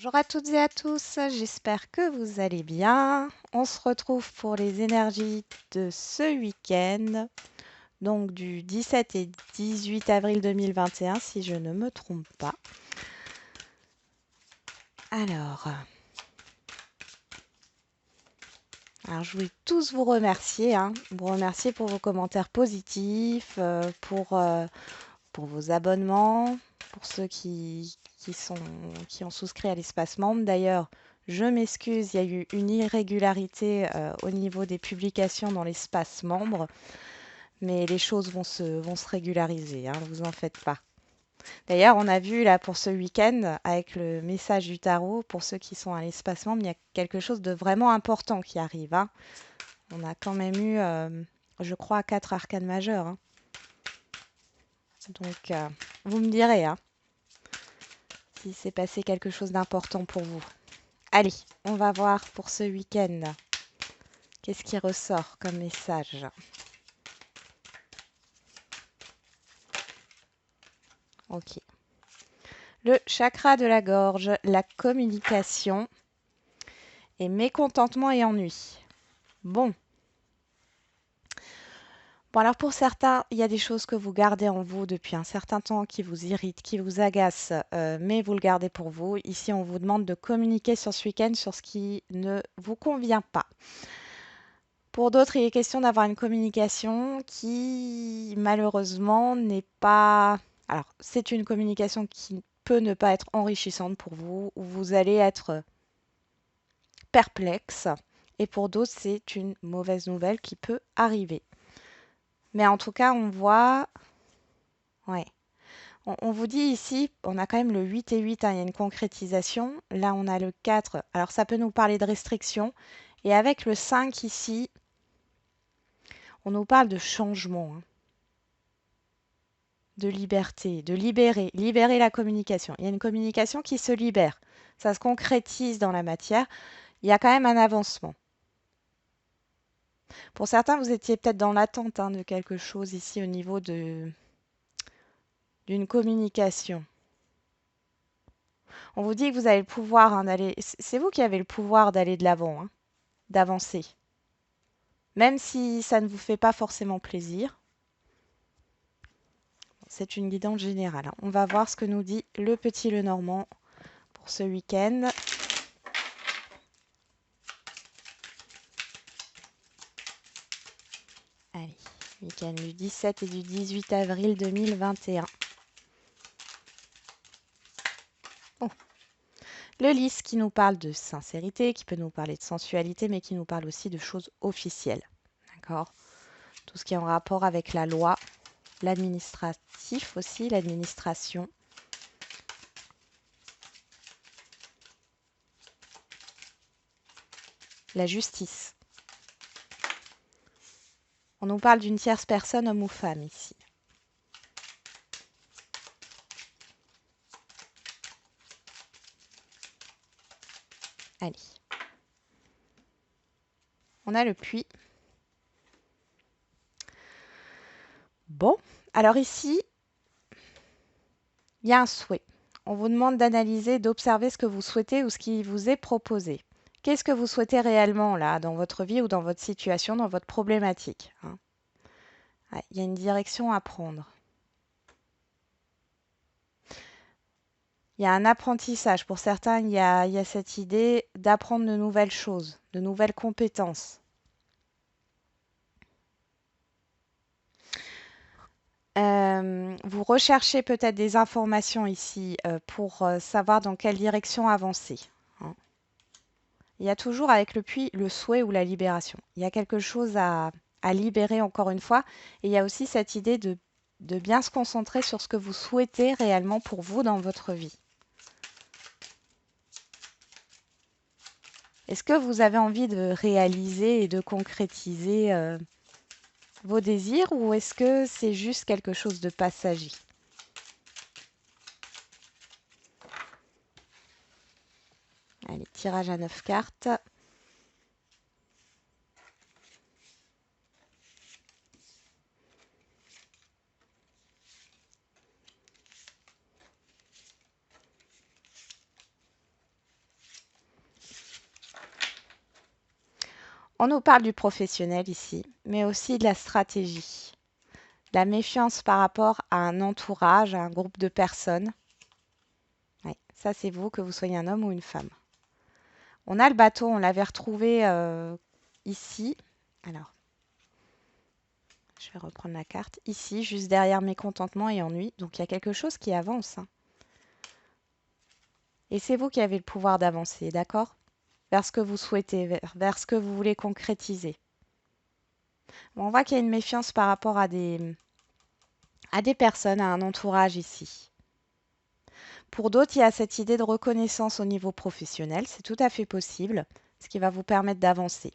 Bonjour à toutes et à tous, j'espère que vous allez bien. On se retrouve pour les énergies de ce week-end, donc du 17 et 18 avril 2021, si je ne me trompe pas. Alors, je voulais tous vous remercier, vous remercier pour vos commentaires positifs, pour vos abonnements, pour ceux qui ont souscrit à l'espace membre. D'ailleurs, je m'excuse, il y a eu une irrégularité au niveau des publications dans l'espace membre, mais les choses vont se régulariser, ne vous en faites pas. D'ailleurs, on a vu là pour ce week-end, avec le message du tarot, pour ceux qui sont à l'espace membre, il y a quelque chose de vraiment important qui arrive. On a quand même eu, je crois, 4 arcanes majeures. Donc, vous me direz, si c'est passé quelque chose d'important pour vous. Allez, on va voir pour ce week-end. Qu'est-ce qui ressort comme message? Ok. Le chakra de la gorge, la communication et mécontentement et ennui. Bon. Bon, alors pour certains, il y a des choses que vous gardez en vous depuis un certain temps qui vous irritent, qui vous agacent, mais vous le gardez pour vous. Ici, on vous demande de communiquer sur ce week-end sur ce qui ne vous convient pas. Pour d'autres, il est question d'avoir une communication qui, malheureusement, n'est pas... Alors, c'est une communication qui peut ne pas être enrichissante pour vous, où vous allez être perplexe. Et pour d'autres, c'est une mauvaise nouvelle qui peut arriver. Mais en tout cas, on voit... Ouais. On vous dit ici, on a quand même le 8 et 8, il y a une concrétisation. Là, on a le 4. Alors, ça peut nous parler de restriction. Et avec le 5 ici, on nous parle de changement. De liberté, de libérer la communication. Il y a une communication qui se libère. Ça se concrétise dans la matière. Il y a quand même un avancement. Pour certains, vous étiez peut-être dans l'attente de quelque chose ici au niveau d'une communication. On vous dit que vous avez le pouvoir d'aller... C'est vous qui avez le pouvoir d'aller de l'avant, d'avancer. Même si ça ne vous fait pas forcément plaisir. C'est une guidance générale. On va voir ce que nous dit le petit Lenormand pour ce week-end. Allez, week-end du 17 et du 18 avril 2021. Oh. Le lys qui nous parle de sincérité, qui peut nous parler de sensualité, mais qui nous parle aussi de choses officielles. D'accord? Tout ce qui est en rapport avec la loi, l'administratif aussi, l'administration. La justice. On nous parle d'une tierce personne, homme ou femme ici. Allez. On a le puits. Bon, alors ici, il y a un souhait. On vous demande d'analyser, d'observer ce que vous souhaitez ou ce qui vous est proposé. Qu'est-ce que vous souhaitez réellement là, dans votre vie ou dans votre situation, dans votre problématique? Il y a une direction à prendre. Il y a un apprentissage. Pour certains, il y a cette idée d'apprendre de nouvelles choses, de nouvelles compétences. Vous recherchez peut-être des informations ici pour savoir dans quelle direction avancer. Il y a toujours avec le puits le souhait ou la libération. Il y a quelque chose à libérer encore une fois. Et il y a aussi cette idée de bien se concentrer sur ce que vous souhaitez réellement pour vous dans votre vie. Est-ce que vous avez envie de réaliser et de concrétiser vos désirs ou est-ce que c'est juste quelque chose de passager? Allez, tirage à 9 cartes. On nous parle du professionnel ici, mais aussi de la stratégie. La méfiance par rapport à un entourage, à un groupe de personnes. Ouais, ça, c'est vous, que vous soyez un homme ou une femme. On a le bateau, on l'avait retrouvé ici. Alors, je vais reprendre la carte. Ici, juste derrière mécontentement et ennui. Donc, il y a quelque chose qui avance, hein. Et c'est vous qui avez le pouvoir d'avancer, d'accord? Vers ce que vous souhaitez, vers ce que vous voulez concrétiser. Bon, on voit qu'il y a une méfiance par rapport à des personnes, à un entourage ici. Pour d'autres, il y a cette idée de reconnaissance au niveau professionnel. C'est tout à fait possible, ce qui va vous permettre d'avancer.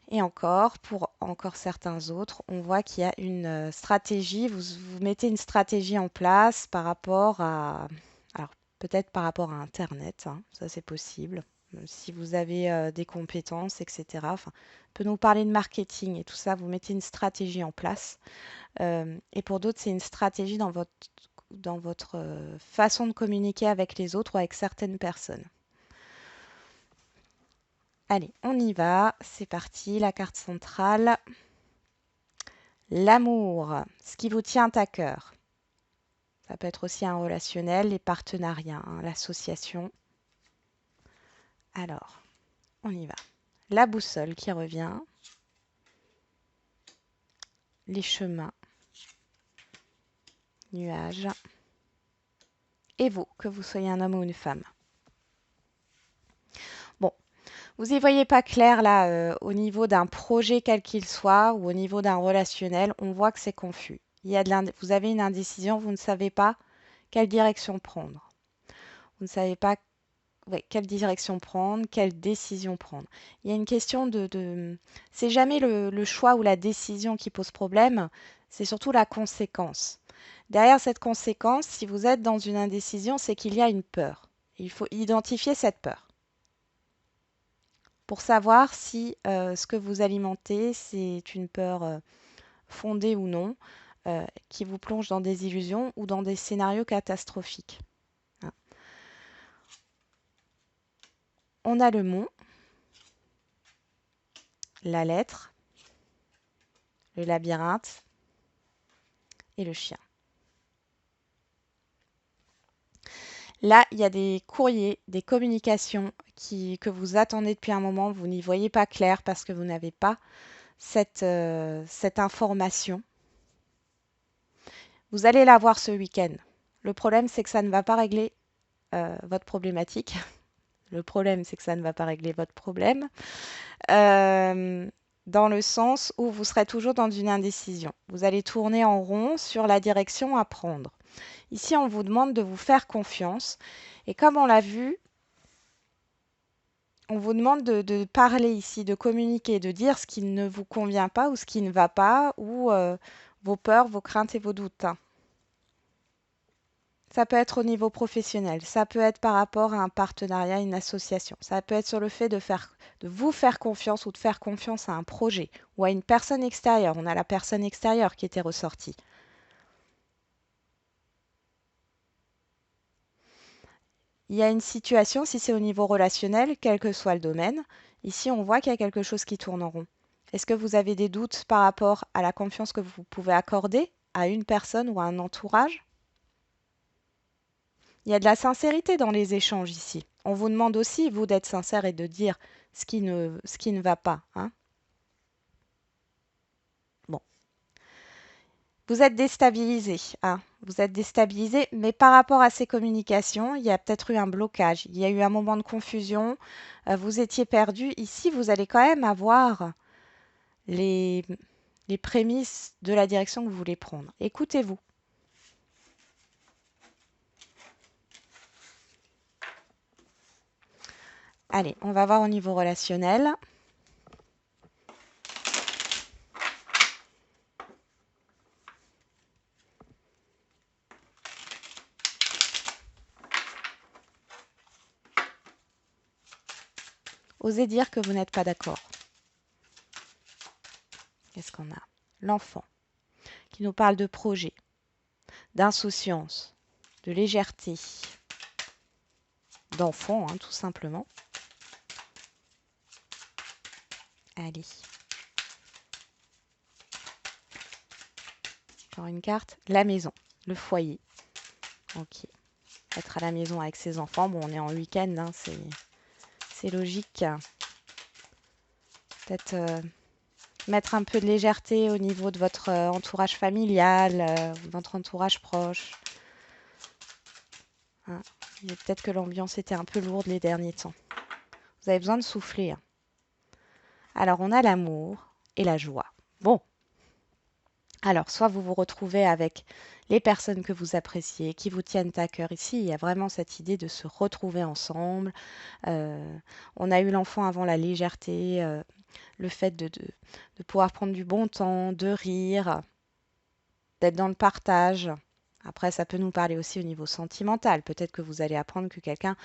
Et encore, pour encore certains autres, on voit qu'il y a une stratégie. Vous mettez une stratégie en place par rapport à... Alors, peut-être par rapport à Internet, hein, ça c'est possible. Si vous avez des compétences, etc. Enfin, on peut nous parler de marketing et tout ça. Vous mettez une stratégie en place. Et pour d'autres, c'est une stratégie dans votre façon de communiquer avec les autres ou avec certaines personnes. Allez, on y va. C'est parti. La carte centrale. L'amour, ce qui vous tient à cœur. Ça peut être aussi un relationnel, les partenariats, hein, l'association. Alors, on y va. La boussole qui revient. Les chemins. Nuages. Et vous, que vous soyez un homme ou une femme. Bon, vous n'y voyez pas clair là au niveau d'un projet quel qu'il soit ou au niveau d'un relationnel, on voit que c'est confus. Vous avez une indécision, vous ne savez pas quelle direction prendre. Vous ne savez pas quelle direction prendre, quelle décision prendre. Il y a une question c'est jamais le choix ou la décision qui pose problème, c'est surtout la conséquence. Derrière cette conséquence, si vous êtes dans une indécision, c'est qu'il y a une peur. Il faut identifier cette peur pour savoir si ce que vous alimentez, c'est une peur fondée ou non, qui vous plonge dans des illusions ou dans des scénarios catastrophiques. Hein. On a le mont, la lettre, le labyrinthe et le chien. Là, il y a des courriers, des communications que vous attendez depuis un moment, vous n'y voyez pas clair parce que vous n'avez pas cette information. Vous allez l'avoir ce week-end. Le problème, c'est que ça ne va pas régler votre problématique. Le problème, c'est que ça ne va pas régler votre problème. Dans le sens où vous serez toujours dans une indécision. Vous allez tourner en rond sur la direction à prendre. Ici, on vous demande de vous faire confiance. Et comme on l'a vu, on vous demande de parler ici, de communiquer, de dire ce qui ne vous convient pas ou ce qui ne va pas, ou vos peurs, vos craintes et vos doutes. Hein. Ça peut être au niveau professionnel, ça peut être par rapport à un partenariat, une association, ça peut être sur le fait de vous faire confiance ou de faire confiance à un projet ou à une personne extérieure. On a la personne extérieure qui était ressortie. Il y a une situation, si c'est au niveau relationnel, quel que soit le domaine, ici on voit qu'il y a quelque chose qui tourne en rond. Est-ce que vous avez des doutes par rapport à la confiance que vous pouvez accorder à une personne ou à un entourage? Il y a de la sincérité dans les échanges ici. On vous demande aussi, vous, d'être sincère et de dire ce qui ne va pas. Hein. Bon. Vous êtes déstabilisé. Hein. Vous êtes déstabilisé, mais par rapport à ces communications, il y a peut-être eu un blocage. Il y a eu un moment de confusion. Vous étiez perdu. Ici, vous allez quand même avoir les prémices de la direction que vous voulez prendre. Écoutez-vous. Allez, on va voir au niveau relationnel. Osez dire que vous n'êtes pas d'accord. Qu'est-ce qu'on a? L'enfant qui nous parle de projet, d'insouciance, de légèreté, d'enfant, hein, tout simplement. Allez, encore une carte. La maison, le foyer. Ok. Être à la maison avec ses enfants. Bon, on est en week-end, hein, c'est logique. Peut-être mettre un peu de légèreté au niveau de votre entourage familial, votre entourage proche. Hein. Peut-être que l'ambiance était un peu lourde les derniers temps. Vous avez besoin de souffler. Hein. Alors, on a l'amour et la joie. Bon, alors, soit vous vous retrouvez avec les personnes que vous appréciez, qui vous tiennent à cœur. Ici, il y a vraiment cette idée de se retrouver ensemble. Euh, on a eu l'enfant avant la légèreté, le fait de pouvoir prendre du bon temps, de rire, d'être dans le partage. Après, ça peut nous parler aussi au niveau sentimental. Peut-être que vous allez apprendre que quelqu'un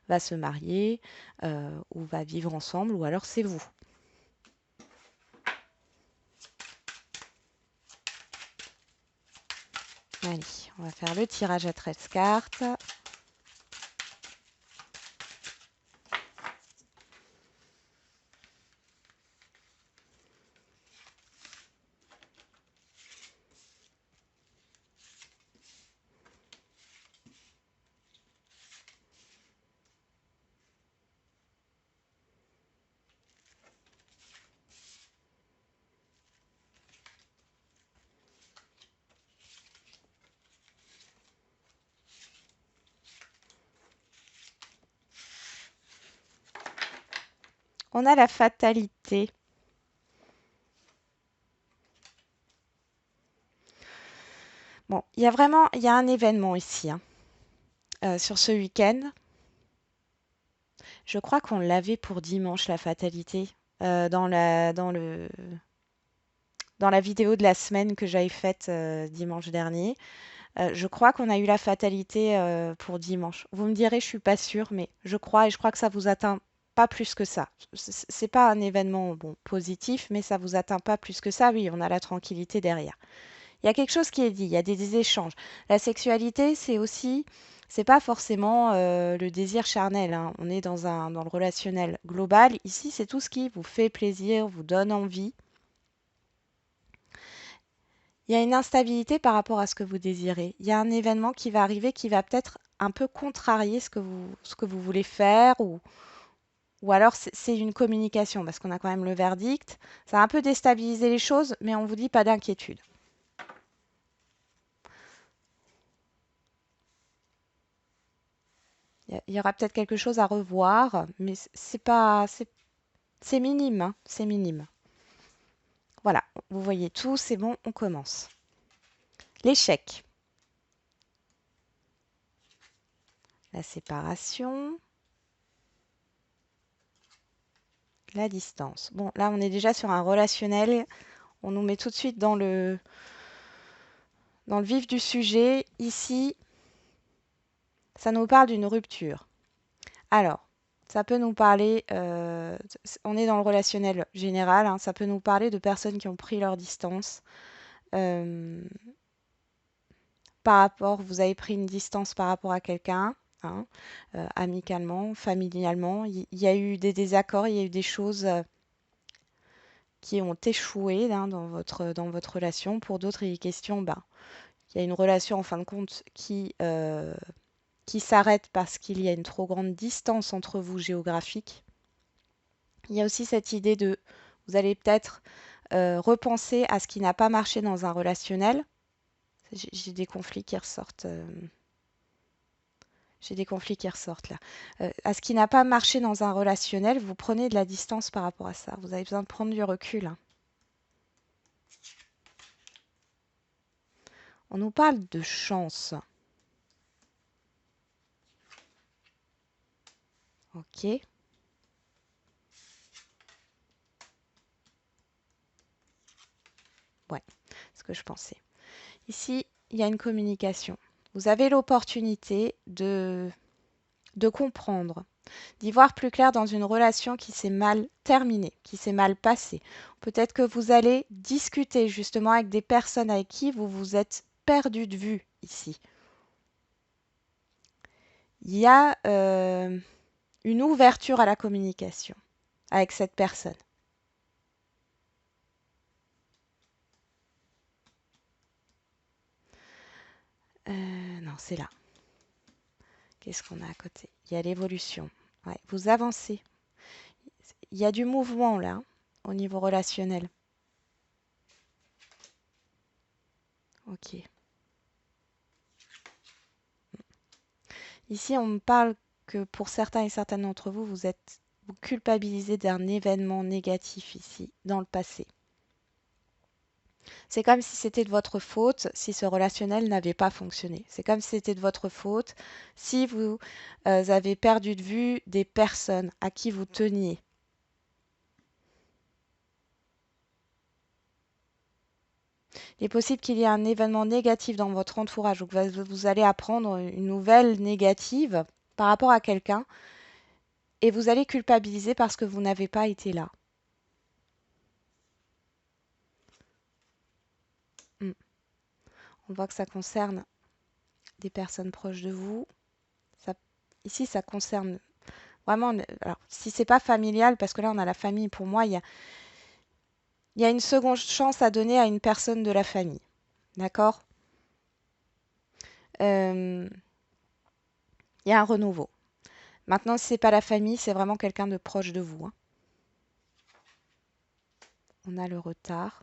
va se marier ou va vivre ensemble, ou alors c'est vous. Allez, on va faire le tirage à 13 cartes. On a la fatalité. Bon, il y a un événement ici, hein, sur ce week-end. Je crois qu'on l'avait pour dimanche, la fatalité, dans la vidéo de la semaine que j'avais faite dimanche dernier. Je crois qu'on a eu la fatalité pour dimanche. Vous me direz, je suis pas sûre, mais je crois et je crois que ça vous atteint pas plus que ça. C'est pas un événement bon positif, mais ça vous atteint pas plus que ça. Oui, on a la tranquillité derrière. Il y a quelque chose qui est dit, il y a des échanges. La sexualité, c'est aussi, c'est pas forcément le désir charnel. Hein. On est dans le relationnel global. Ici, c'est tout ce qui vous fait plaisir, vous donne envie. Il y a une instabilité par rapport à ce que vous désirez. Il y a un événement qui va arriver qui va peut-être un peu contrarier ce que vous voulez faire ou alors c'est une communication parce qu'on a quand même le verdict. Ça a un peu déstabilisé les choses, mais on vous dit pas d'inquiétude. Il y aura peut-être quelque chose à revoir, mais c'est pas, c'est minime, hein, c'est minime. Voilà, vous voyez tout, c'est bon, on commence. L'échec, la séparation, la distance. Bon, là, on est déjà sur un relationnel. On nous met tout de suite dans le vif du sujet. Ici, ça nous parle d'une rupture. Alors, ça peut nous parler, on est dans le relationnel général, hein, ça peut nous parler de personnes qui ont pris leur distance. euh, Par rapport, vous avez pris une distance par rapport à quelqu'un, hein, amicalement, familialement. Il y a eu des désaccords, il y a eu des choses qui ont échoué hein, dans votre relation. Pour d'autres, il est question, ben, il y a une relation en fin de compte qui s'arrête parce qu'il y a une trop grande distance entre vous géographique. Il y a aussi cette idée de, vous allez peut-être repenser à ce qui n'a pas marché dans un relationnel. J'ai des conflits qui ressortent. J'ai des conflits qui ressortent là. À ce qui n'a pas marché dans un relationnel, vous prenez de la distance par rapport à ça. Vous avez besoin de prendre du recul. Hein. On nous parle de chance. Ok. Ouais, c'est ce que je pensais. Ici, il y a une communication. Vous avez l'opportunité de comprendre, d'y voir plus clair dans une relation qui s'est mal terminée, qui s'est mal passée. Peut-être que vous allez discuter justement avec des personnes avec qui vous vous êtes perdu de vue ici. Il y a une ouverture à la communication avec cette personne. Non, c'est là. Qu'est-ce qu'on a à côté? Il y a l'évolution. Ouais, vous avancez. Il y a du mouvement là, hein, au niveau relationnel. Ok. Ici, on me parle que pour certains et certaines d'entre vous, vous culpabilisez d'un événement négatif ici, dans le passé. C'est comme si c'était de votre faute si ce relationnel n'avait pas fonctionné. C'est comme si c'était de votre faute si vous avez perdu de vue des personnes à qui vous teniez. Il est possible qu'il y ait un événement négatif dans votre entourage ou que vous allez apprendre une nouvelle négative par rapport à quelqu'un et vous allez culpabiliser parce que vous n'avez pas été là. Hmm. On voit que ça concerne des personnes proches de vous. Ça, ici, ça concerne vraiment. Alors, si c'est pas familial, parce que là, on a la famille, pour moi, il y a une seconde chance à donner à une personne de la famille. D'accord? Il y a un renouveau. Maintenant, si c'est pas la famille, c'est vraiment quelqu'un de proche de vous, hein. On a le retard.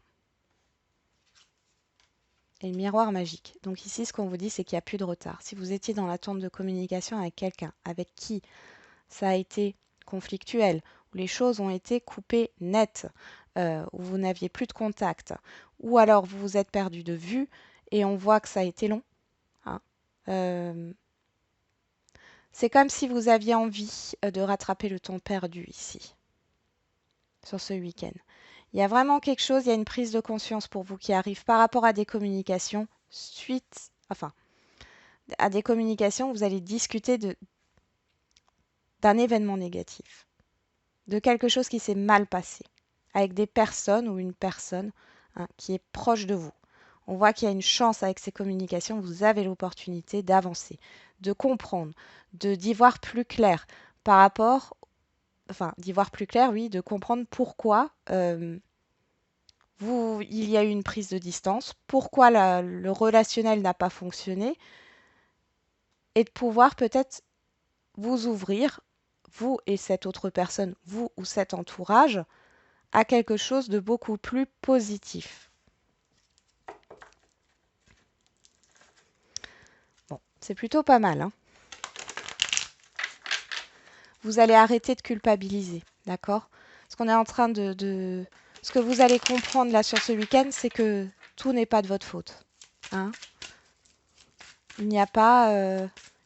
Et le miroir magique. Donc ici, ce qu'on vous dit, c'est qu'il n'y a plus de retard. Si vous étiez dans l'attente de communication avec quelqu'un, avec qui ça a été conflictuel, où les choses ont été coupées nettes, où vous n'aviez plus de contact, ou alors vous vous êtes perdu de vue et on voit que ça a été long, hein. Euh, c'est comme si vous aviez envie de rattraper le temps perdu ici, sur ce week-end. Il y a vraiment quelque chose, il y a une prise de conscience pour vous qui arrive par rapport à des communications à des communications, vous allez discuter d'un événement négatif, de quelque chose qui s'est mal passé, avec des personnes ou une personne, hein, qui est proche de vous. On voit qu'il y a une chance avec ces communications, vous avez l'opportunité d'avancer, de comprendre, d'y voir plus clair par rapport, d'y voir plus clair, oui, de comprendre pourquoi il y a eu une prise de distance, pourquoi le relationnel n'a pas fonctionné, et de pouvoir peut-être vous ouvrir, vous et cette autre personne, vous ou cet entourage, à quelque chose de beaucoup plus positif. Bon, c'est plutôt pas mal, hein. Vous allez arrêter de culpabiliser, d'accord? Ce qu'on est en train Ce que vous allez comprendre là sur ce week-end, c'est que tout n'est pas de votre faute, hein. Il n'y a pas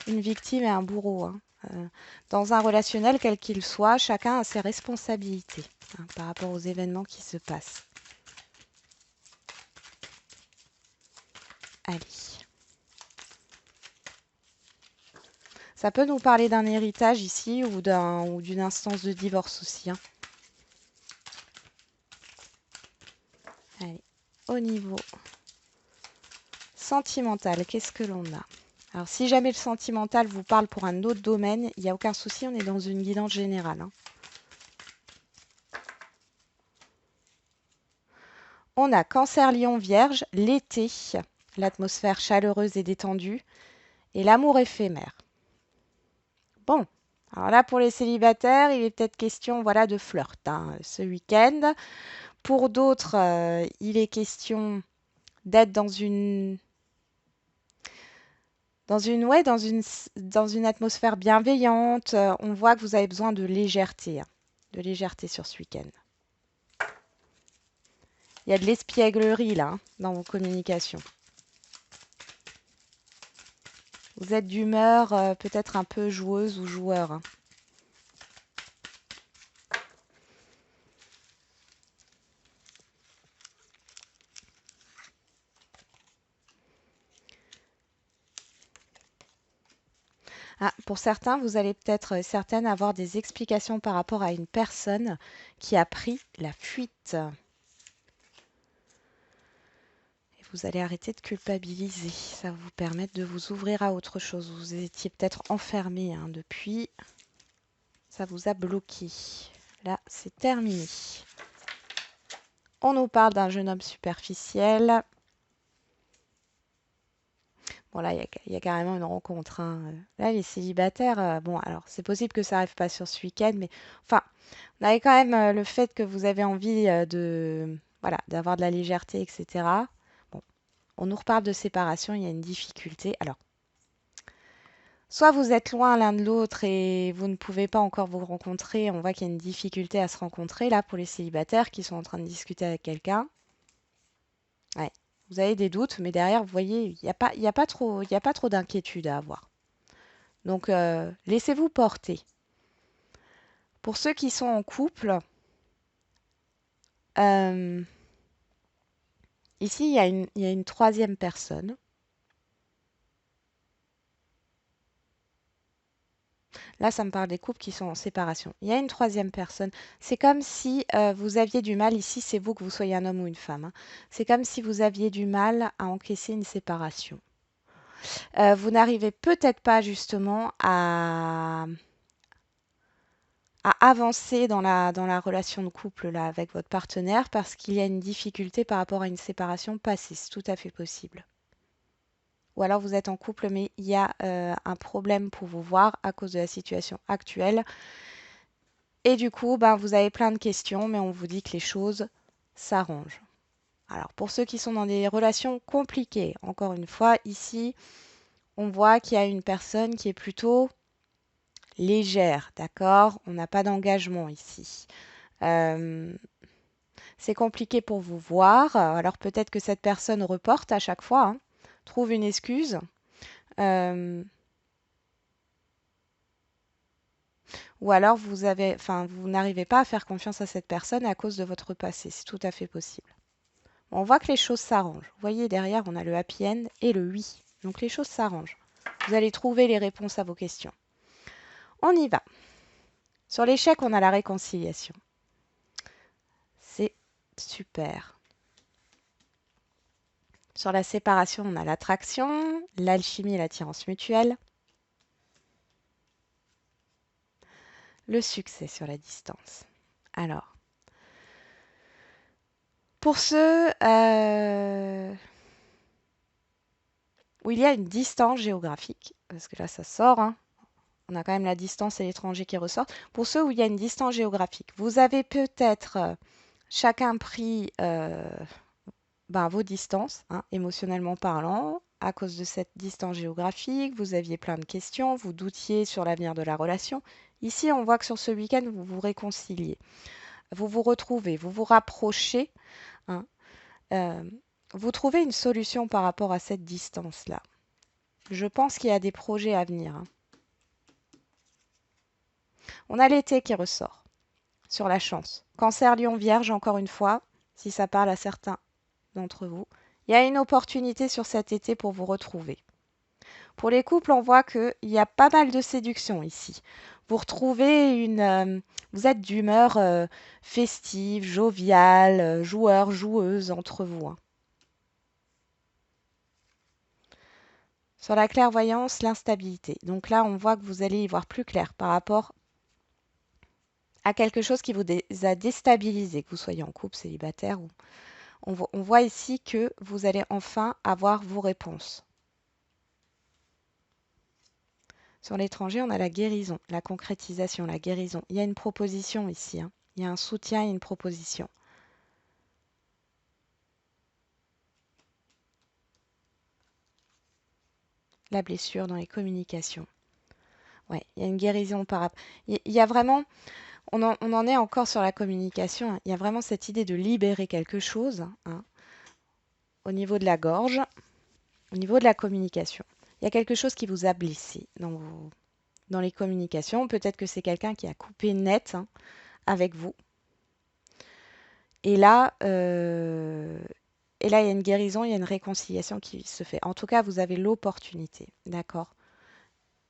une victime et un bourreau, hein. Euh, Dans un relationnel, quel qu'il soit, chacun a ses responsabilités, hein, par rapport aux événements qui se passent. Allez. Ça peut nous parler d'un héritage ici ou d'une instance de divorce aussi, hein. Allez. Au niveau sentimental, qu'est-ce que l'on a? Alors, si jamais le sentimental vous parle pour un autre domaine, il n'y a aucun souci, on est dans une guidance générale, hein. On a Cancer, Lion, Vierge, l'été, l'atmosphère chaleureuse et détendue, et l'amour éphémère. Bon, alors là, pour les célibataires, il est peut-être question, voilà, de flirt, hein, ce week-end. Pour d'autres, il est question d'être dans une atmosphère bienveillante. On voit que vous avez besoin de légèreté sur ce week-end. Il y a de l'espièglerie là, hein, dans vos communications. Vous êtes d'humeur peut-être un peu joueuse ou joueur, hein. Ah, pour certains, vous allez peut-être certaines avoir des explications par rapport à une personne qui a pris la fuite. Et vous allez arrêter de culpabiliser. Ça va vous permettre de vous ouvrir à autre chose. Vous étiez peut-être enfermé, hein, depuis. Ça vous a bloqué. Là, c'est terminé. On nous parle d'un jeune homme superficiel. Bon, là, il y a carrément une rencontre, hein. Là, les célibataires, bon, alors, c'est possible que ça arrive pas sur ce week-end, mais enfin, on avait quand même le fait que vous avez envie voilà, d'avoir de la légèreté, etc. Bon, on nous reparle de séparation, il y a une difficulté. Alors, soit vous êtes loin l'un de l'autre et vous ne pouvez pas encore vous rencontrer, on voit qu'il y a une difficulté à se rencontrer, là, pour les célibataires qui sont en train de discuter avec quelqu'un. Ouais. Vous avez des doutes, mais derrière, vous voyez, il y a pas trop d'inquiétude à avoir. Donc, laissez-vous porter. Pour ceux qui sont en couple, euh, ici, il y a une troisième personne. Là, ça me parle des couples qui sont en séparation. Il y a une troisième personne. C'est comme si vous aviez du mal, ici, c'est vous que vous soyez un homme ou une femme, hein. C'est comme si vous aviez du mal à encaisser une séparation. Vous n'arrivez peut-être pas justement à avancer dans la relation de couple là, avec votre partenaire parce qu'il y a une difficulté par rapport à une séparation passée. C'est tout à fait possible. Ou alors vous êtes en couple, mais il y a un problème pour vous voir à cause de la situation actuelle. Et du coup, ben, vous avez plein de questions, mais on vous dit que les choses s'arrangent. Alors pour ceux qui sont dans des relations compliquées, encore une fois, ici, on voit qu'il y a une personne qui est plutôt légère, d'accord? On n'a pas d'engagement ici. Euh, c'est compliqué pour vous voir, alors peut-être que cette personne reporte à chaque fois, hein, trouve une excuse. Euh, ou alors vous n'arrivez pas à faire confiance à cette personne à cause de votre passé. C'est tout à fait possible. Bon, on voit que les choses s'arrangent. Vous voyez, derrière, on a le happy end et le oui. Donc les choses s'arrangent. Vous allez trouver les réponses à vos questions. On y va. Sur l'échec, on a la réconciliation. C'est super. Sur la séparation, on a l'attraction, l'alchimie et l'attirance mutuelle. Le succès sur la distance. Alors, pour ceux où il y a une distance géographique, parce que là ça sort, hein, on a quand même la distance et l'étranger qui ressortent. Pour ceux où il y a une distance géographique, vous avez peut-être chacun pris vos distances, hein, émotionnellement parlant, à cause de cette distance géographique. Vous aviez plein de questions, vous doutiez sur l'avenir de la relation. Ici, on voit que sur ce week-end, vous vous réconciliez. Vous vous retrouvez, vous vous rapprochez, hein. Euh, vous trouvez une solution par rapport à cette distance-là. Je pense qu'il y a des projets à venir, hein. On a l'été qui ressort sur la chance. Cancer, Lion, Vierge, encore une fois, si ça parle à certains d'entre vous. Il y a une opportunité sur cet été pour vous retrouver. Pour les couples, on voit qu'il y a pas mal de séduction ici. Vous retrouvez vous êtes d'humeur festive, joviale, joueur, joueuse entre vous, hein. Sur la clairvoyance, l'instabilité. Donc là, on voit que vous allez y voir plus clair par rapport à quelque chose qui vous a déstabilisé, que vous soyez en couple, célibataire. On voit ici que vous allez enfin avoir vos réponses. Sur l'étranger, on a la guérison, la concrétisation, la guérison. Il y a une proposition ici, hein. Il y a un soutien et une proposition. La blessure dans les communications. Ouais, il y a une guérison par rapport. Il y a vraiment, on en est encore sur la communication, hein. Il y a vraiment cette idée de libérer quelque chose, hein, au niveau de la gorge, au niveau de la communication. Il y a quelque chose qui vous a blessé dans les communications. Peut-être que c'est quelqu'un qui a coupé net, hein, avec vous. Et là, il y a une guérison, il y a une réconciliation qui se fait. En tout cas, vous avez l'opportunité, d'accord?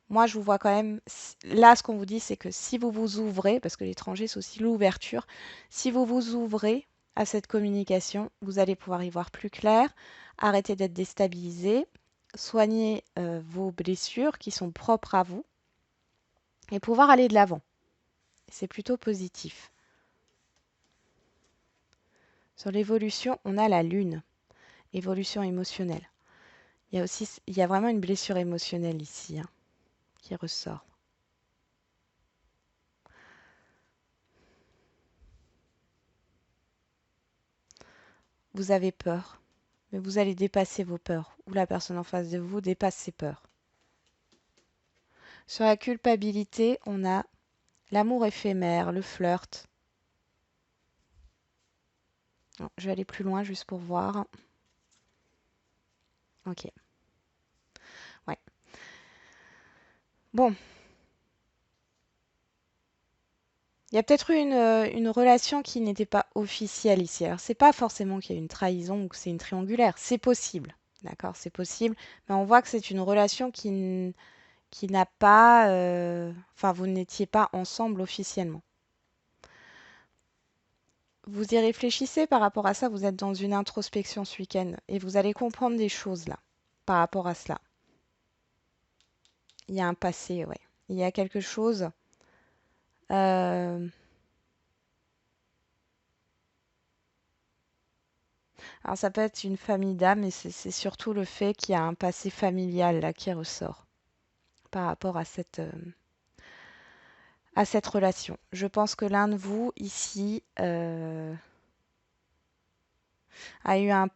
Moi, je vous vois quand même. Là, ce qu'on vous dit, c'est que si vous vous ouvrez, parce que l'étranger, c'est aussi l'ouverture, si vous vous ouvrez à cette communication, vous allez pouvoir y voir plus clair, arrêter d'être déstabilisé, soigner vos blessures qui sont propres à vous et pouvoir aller de l'avant. C'est plutôt positif. Sur l'évolution, on a la lune, évolution émotionnelle. Il y a vraiment une blessure émotionnelle ici, hein, qui ressort. Vous avez peur, mais vous allez dépasser vos peurs, ou la personne en face de vous dépasse ses peurs. Sur la culpabilité, on a l'amour éphémère, le flirt. Non, je vais aller plus loin juste pour voir. Ok, ouais. Bon, il y a peut-être eu une relation qui n'était pas officielle ici. Alors, c'est pas forcément qu'il y a une trahison ou que c'est une triangulaire. C'est possible, d'accord, c'est possible. Mais on voit que c'est une relation qui n'a pas... Enfin, vous n'étiez pas ensemble officiellement. Vous y réfléchissez par rapport à ça, vous êtes dans une introspection ce week-end et vous allez comprendre des choses là, par rapport à cela. Il y a un passé, ouais. Il y a quelque chose. euh, Alors ça peut être une famille d'âmes, mais c'est surtout le fait qu'il y a un passé familial là qui ressort par rapport à cette relation. Je pense que l'un de vous ici a eu un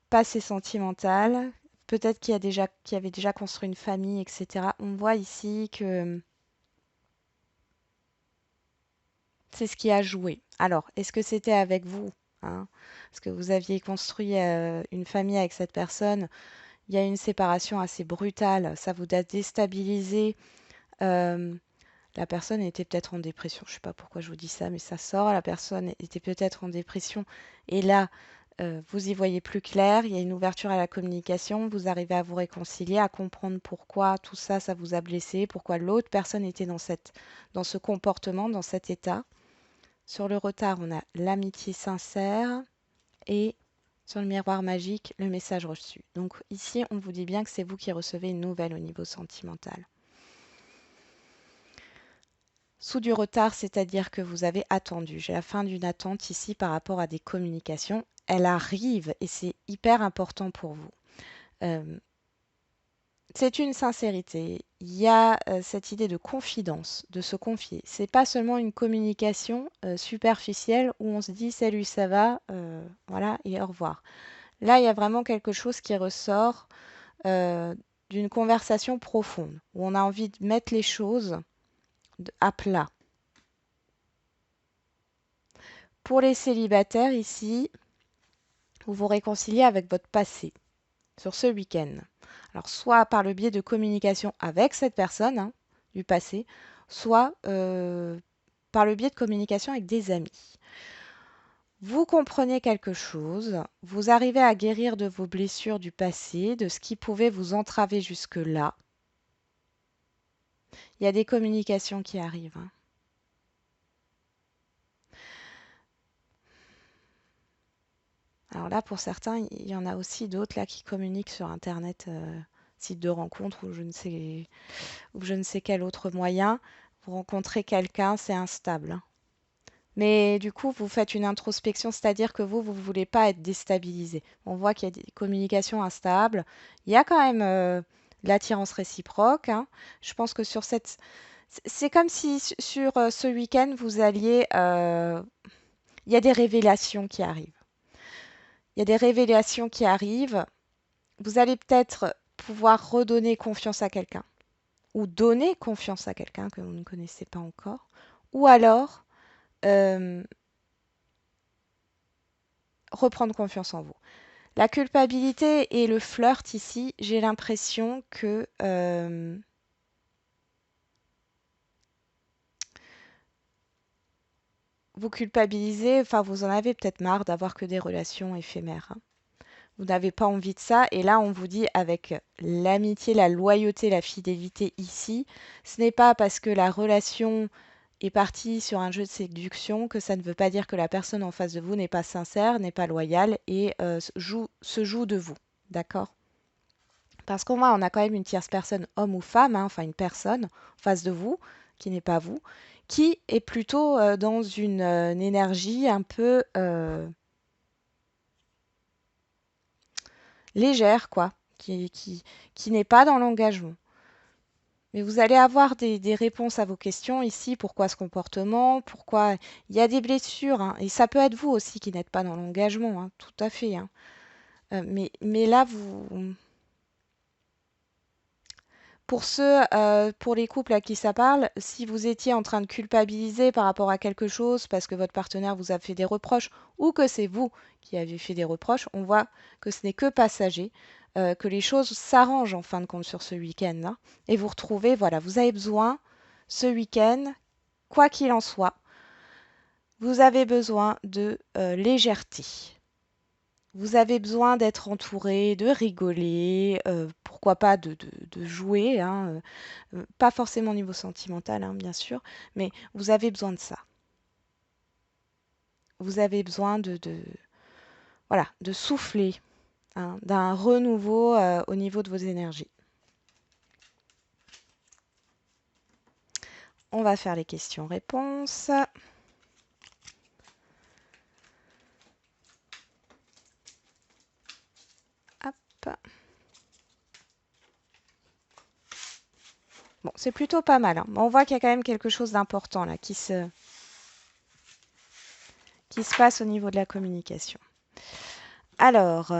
passé sentimental, peut-être qui avait déjà construit une famille, etc. On voit ici que c'est ce qui a joué. Alors, est-ce que c'était avec vous, hein? Est-ce que vous aviez construit une famille avec cette personne? Il y a une séparation assez brutale, ça vous a déstabilisé. Euh, la personne était peut-être en dépression. Je ne sais pas pourquoi je vous dis ça, mais ça sort. La personne était peut-être en dépression. Et là, vous y voyez plus clair. Il y a une ouverture à la communication. Vous arrivez à vous réconcilier, à comprendre pourquoi tout ça, ça vous a blessé, pourquoi l'autre personne était dans ce comportement, dans cet état. Sur le retard, on a l'amitié sincère et sur le miroir magique, le message reçu. Donc ici, on vous dit bien que c'est vous qui recevez une nouvelle au niveau sentimental. Sous du retard, c'est-à-dire que vous avez attendu. J'ai la fin d'une attente ici par rapport à des communications. Elle arrive et c'est hyper important pour vous. Euh, c'est une sincérité. Il y a cette idée de confidence, de se confier. C'est pas seulement une communication superficielle où on se dit salut, ça va, voilà et au revoir. Là, il y a vraiment quelque chose qui ressort euh, d'une conversation profonde où on a envie de mettre les choses à plat. Pour les célibataires ici, vous vous réconciliez avec votre passé sur ce week-end. Alors, soit par le biais de communication avec cette personne hein, du passé, soit par le biais de communication avec des amis. Vous comprenez quelque chose, vous arrivez à guérir de vos blessures du passé, de ce qui pouvait vous entraver jusque-là. Il y a des communications qui arrivent. Hein. Alors là, pour certains, il y en a aussi d'autres là qui communiquent sur Internet, site de rencontre ou je ne sais quel autre moyen. Vous rencontrez quelqu'un, c'est instable. Hein. Mais du coup, vous faites une introspection, c'est-à-dire que vous ne voulez pas être déstabilisé. On voit qu'il y a des communications instables. Il y a quand même de l'attirance réciproque. Hein. Je pense que sur cette... C'est comme si sur ce week-end, vous alliez... il y a des révélations qui arrivent. Il y a des révélations qui arrivent. Vous allez peut-être pouvoir redonner confiance à quelqu'un ou donner confiance à quelqu'un que vous ne connaissez pas encore. Ou alors... euh, reprendre confiance en vous. La culpabilité et le flirt ici, j'ai l'impression que vous culpabilisez, enfin vous en avez peut-être marre d'avoir que des relations éphémères. Hein. Vous n'avez pas envie de ça et là on vous dit avec l'amitié, la loyauté, la fidélité ici, ce n'est pas parce que la relation est partie sur un jeu de séduction que ça ne veut pas dire que la personne en face de vous n'est pas sincère, n'est pas loyale et se joue de vous. D'accord? Parce qu'au moins, on a quand même une tierce personne, homme ou femme, hein, enfin une personne en face de vous, qui n'est pas vous, qui est plutôt dans une énergie un peu légère, quoi. qui n'est pas dans l'engagement. Mais vous allez avoir des réponses à vos questions ici. Pourquoi ce comportement? Pourquoi il y a des blessures, hein, et ça peut être vous aussi qui n'êtes pas dans l'engagement, hein, tout à fait, hein. Mais là, pour les couples à qui ça parle, si vous étiez en train de culpabiliser par rapport à quelque chose parce que votre partenaire vous a fait des reproches ou que c'est vous qui avez fait des reproches, on voit que ce n'est que passager, que les choses s'arrangent en fin de compte sur ce week-end-là. Et vous retrouvez, voilà, vous avez besoin ce week-end, quoi qu'il en soit, vous avez besoin de légèreté. Vous avez besoin d'être entouré, de rigoler, pourquoi pas de jouer, hein, pas forcément au niveau sentimental, hein, bien sûr, mais vous avez besoin de ça. Vous avez besoin voilà, de souffler, hein, d'un renouveau au niveau de vos énergies. On va faire les questions-réponses. Hop. Bon, c'est plutôt pas mal, hein. On voit qu'il y a quand même quelque chose d'important là qui se passe au niveau de la communication. Alors,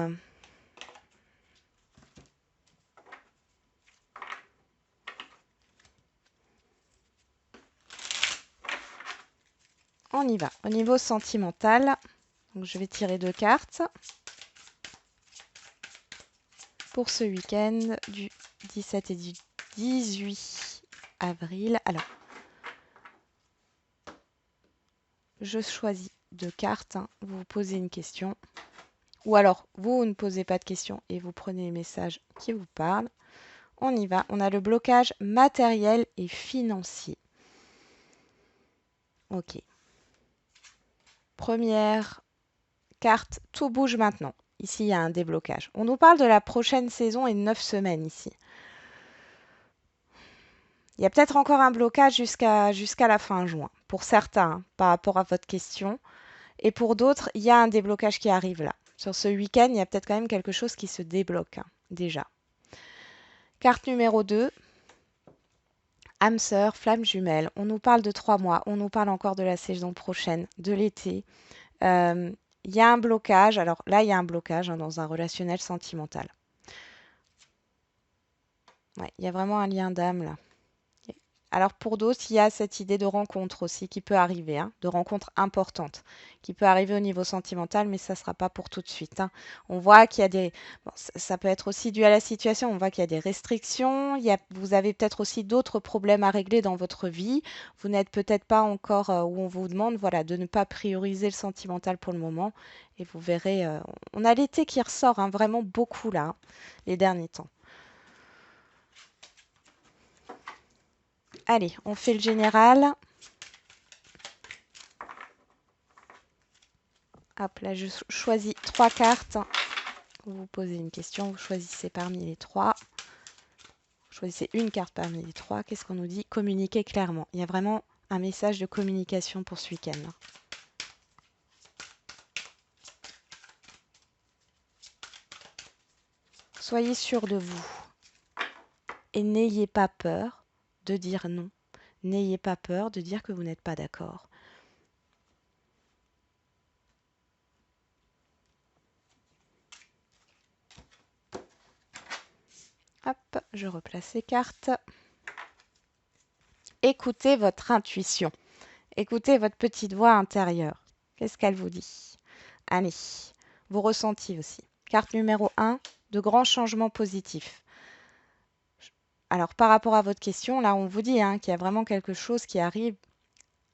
on y va. Au niveau sentimental, donc je vais tirer 2 cartes pour ce week-end du 17 et du 18 avril. Alors, je choisis 2 cartes, hein. Vous vous posez une question. Ou alors, vous ne posez pas de questions et vous prenez les messages qui vous parlent. On y va. On a le blocage matériel et financier. Ok. Première carte, tout bouge maintenant. Ici, il y a un déblocage. On nous parle de la prochaine saison et 9 semaines ici. Il y a peut-être encore un blocage jusqu'à la fin juin, pour certains, hein, par rapport à votre question. Et pour d'autres, il y a un déblocage qui arrive là. Sur ce week-end, il y a peut-être quand même quelque chose qui se débloque, hein, déjà. Carte numéro 2, âme sœur, flamme jumelle. On nous parle de 3 mois, on nous parle encore de la saison prochaine, de l'été. Il y a un blocage, alors là, il y a un blocage, hein, dans un relationnel sentimental. Ouais, il y a vraiment un lien d'âme là. Alors pour d'autres, il y a cette idée de rencontre aussi qui peut arriver, hein, de rencontre importante, qui peut arriver au niveau sentimental, mais ça ne sera pas pour tout de suite, hein. On voit qu'il y a des... Bon, ça peut être aussi dû à la situation, on voit qu'il y a des restrictions, vous avez peut-être aussi d'autres problèmes à régler dans votre vie. Vous n'êtes peut-être pas encore où on vous demande, voilà, de ne pas prioriser le sentimental pour le moment. Et vous verrez, on a l'été qui ressort, hein, vraiment beaucoup là, hein, les derniers temps. Allez, on fait le général. Hop, là, je choisis 3 cartes. Vous vous posez une question, vous choisissez parmi les 3. Vous choisissez une carte parmi les 3. Qu'est-ce qu'on nous dit? Communiquer clairement. Il y a vraiment un message de communication pour ce week-end. Soyez sûr de vous. Et n'ayez pas peur de dire non. N'ayez pas peur de dire que vous n'êtes pas d'accord. Hop, je replace les cartes. Écoutez votre intuition. Écoutez votre petite voix intérieure. Qu'est-ce qu'elle vous dit? Allez, vos ressentis aussi. Carte numéro 1, de grands changements positifs. Alors, par rapport à votre question, là, on vous dit, hein, qu'il y a vraiment quelque chose qui arrive,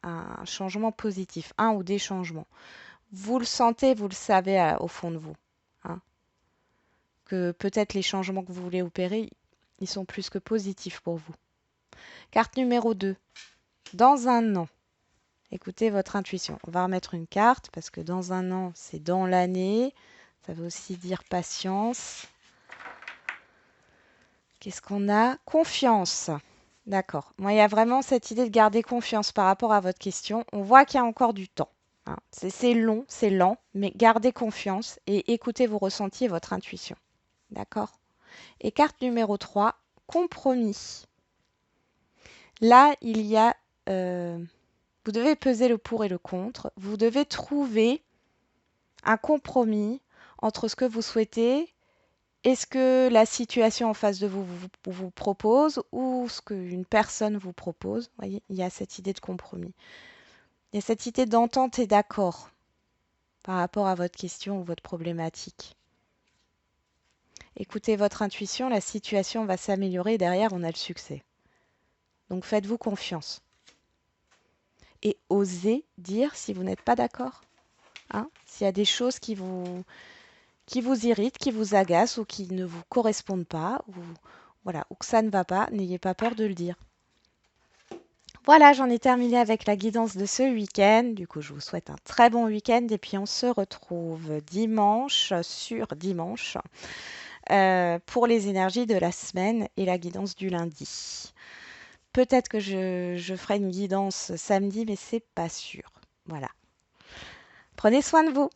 un changement positif, un ou des changements. Vous le sentez, vous le savez au fond de vous, hein, que peut-être les changements que vous voulez opérer, ils sont plus que positifs pour vous. Carte numéro 2, dans un an. Écoutez votre intuition. On va remettre une carte parce que dans un an, c'est dans l'année. Ça veut aussi dire patience. Qu'est-ce qu'on a? Confiance. D'accord. Moi, il y a vraiment cette idée de garder confiance par rapport à votre question. On voit qu'il y a encore du temps, hein. C'est long, c'est lent, mais gardez confiance et écoutez vos ressentis et votre intuition. D'accord? Et carte numéro 3, compromis. Là, il y a... vous devez peser le pour et le contre. Vous devez trouver un compromis entre ce que vous souhaitez et ce que la situation en face de vous propose ou ce qu'une personne vous propose. Vous voyez, il y a cette idée de compromis. Il y a cette idée d'entente et d'accord par rapport à votre question ou votre problématique. Écoutez votre intuition, la situation va s'améliorer et derrière, on a le succès. Donc faites-vous confiance. Et osez dire si vous n'êtes pas d'accord. Hein, s'il y a des choses qui vous irritent, qui vous agacent ou qui ne vous correspondent pas, ou, voilà, ou que ça ne va pas, n'ayez pas peur de le dire. Voilà, j'en ai terminé avec la guidance de ce week-end. Du coup, je vous souhaite un très bon week-end et puis on se retrouve dimanche sur dimanche pour les énergies de la semaine et la guidance du lundi. Peut-être que je ferai une guidance samedi, mais c'est pas sûr. Voilà. Prenez soin de vous.